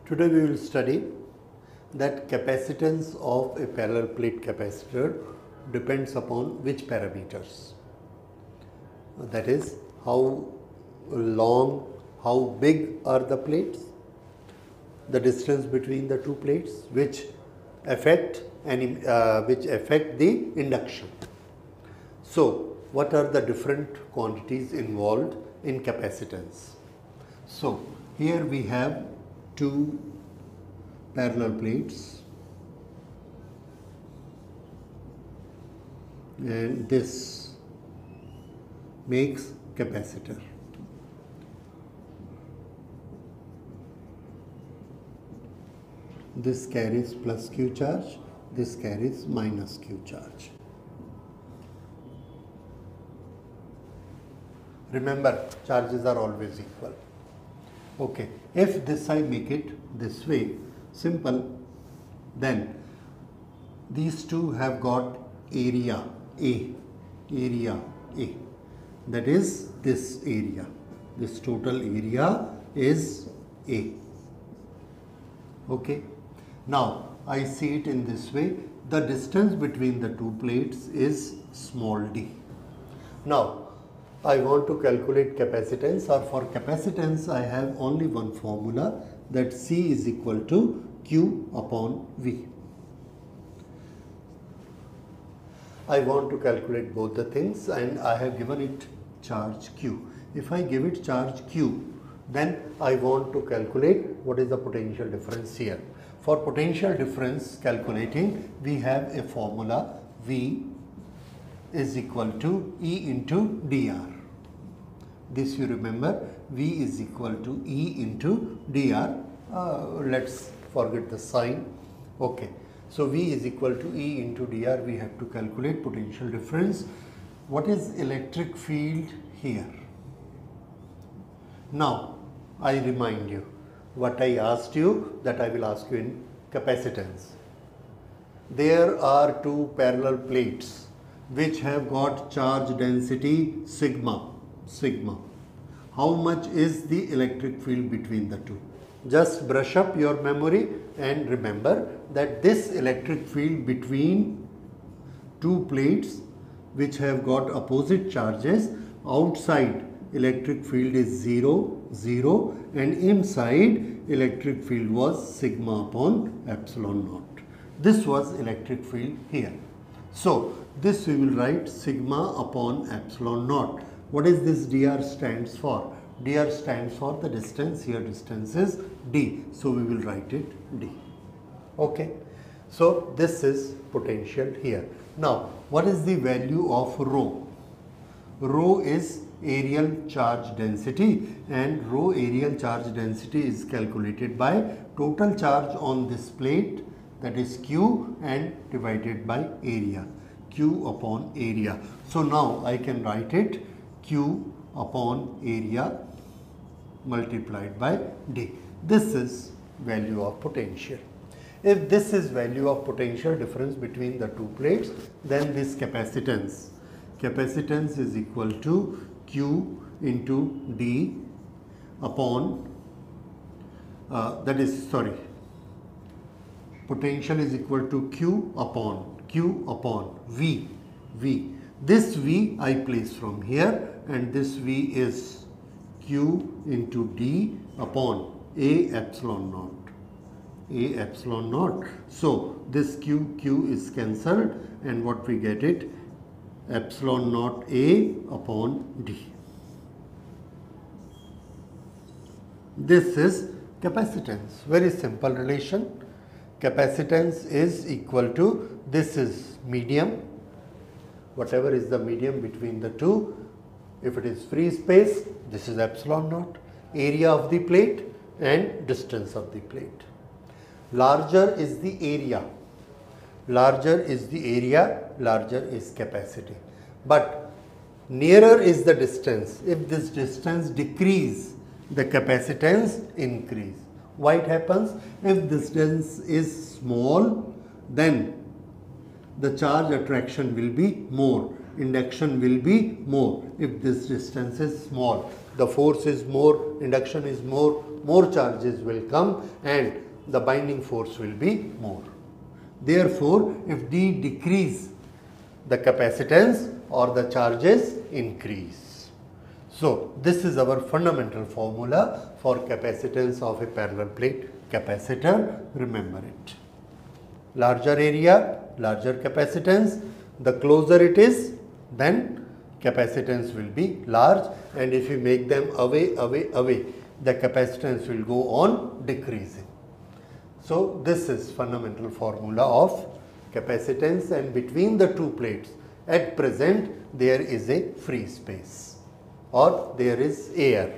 Today we will study that capacitance of a parallel plate capacitor depends upon which parameters. That is, how long, how big are the plates, the distance between the two plates, which affect the induction. So, what are the different quantities involved in capacitance? So, here we have two parallel plates, and this makes capacitor. This carries plus Q charge, this carries minus Q charge. Remember, charges are always equal. Okay, if this I make it this way, simple, then these two have got area A, that is this area, this total area is A. Okay, now I see it in this way, the distance between the two plates is small d. Now I want to calculate capacitance, or for capacitance I have only one formula, that C is equal to Q upon V. I want to calculate both the things, and I have given it charge Q. If I give it charge Q, then I want to calculate what is the potential difference here. For potential difference calculating, we have a formula, V is equal to E into dr. This you remember, V is equal to E into dr. Let's forget the sign. Okay, so V is equal to E into dr. We have to calculate potential difference. What is electric field here? Now I remind you what I asked you, that I will ask you in capacitance. There are two parallel plates which have got charge density sigma. How much is the electric field between the two? Just brush up your memory and remember that this electric field between two plates which have got opposite charges, outside electric field is 0, and inside electric field was sigma upon epsilon naught. This was electric field here. So this we will write sigma upon epsilon naught. What is this dr stands for? Dr stands for the distance. Here distance is d, so we will write it d. Okay, so this is potential here. Now what is the value of rho? Rho is areal charge density, and rho areal charge density is calculated by total charge on this plate, that is Q, and divided by area, Q upon area. So now I can write it Q upon area multiplied by d. This is value of potential. If this is value of potential difference between the two plates, then this capacitance is equal to Q into d upon potential is equal to Q upon V. This V I place from here, and this V is Q into d upon A epsilon naught. So this Q is cancelled, and what we get it, epsilon naught A upon d. This is capacitance. Very simple relation. Capacitance is equal to, this is medium, whatever is the medium between the two. If it is free space, this is epsilon naught, area of the plate and distance of the plate. Larger is the area, larger is capacity, but nearer is the distance. If this distance decrease, the capacitance increase. Why it happens? If this distance is small, then the charge attraction will be more, induction will be more if this distance is small. the force is more, induction is more charges will come and the binding force will be more. Therefore, if D decrease, the capacitance or the charges increase. So, this is our fundamental formula for capacitance of a parallel plate capacitor. Remember it. Larger area, larger capacitance, the closer it is, then capacitance will be large, and if you make them away, the capacitance will go on decreasing. So, this is fundamental formula of capacitance, and between the two plates at present there is a free space or there is air.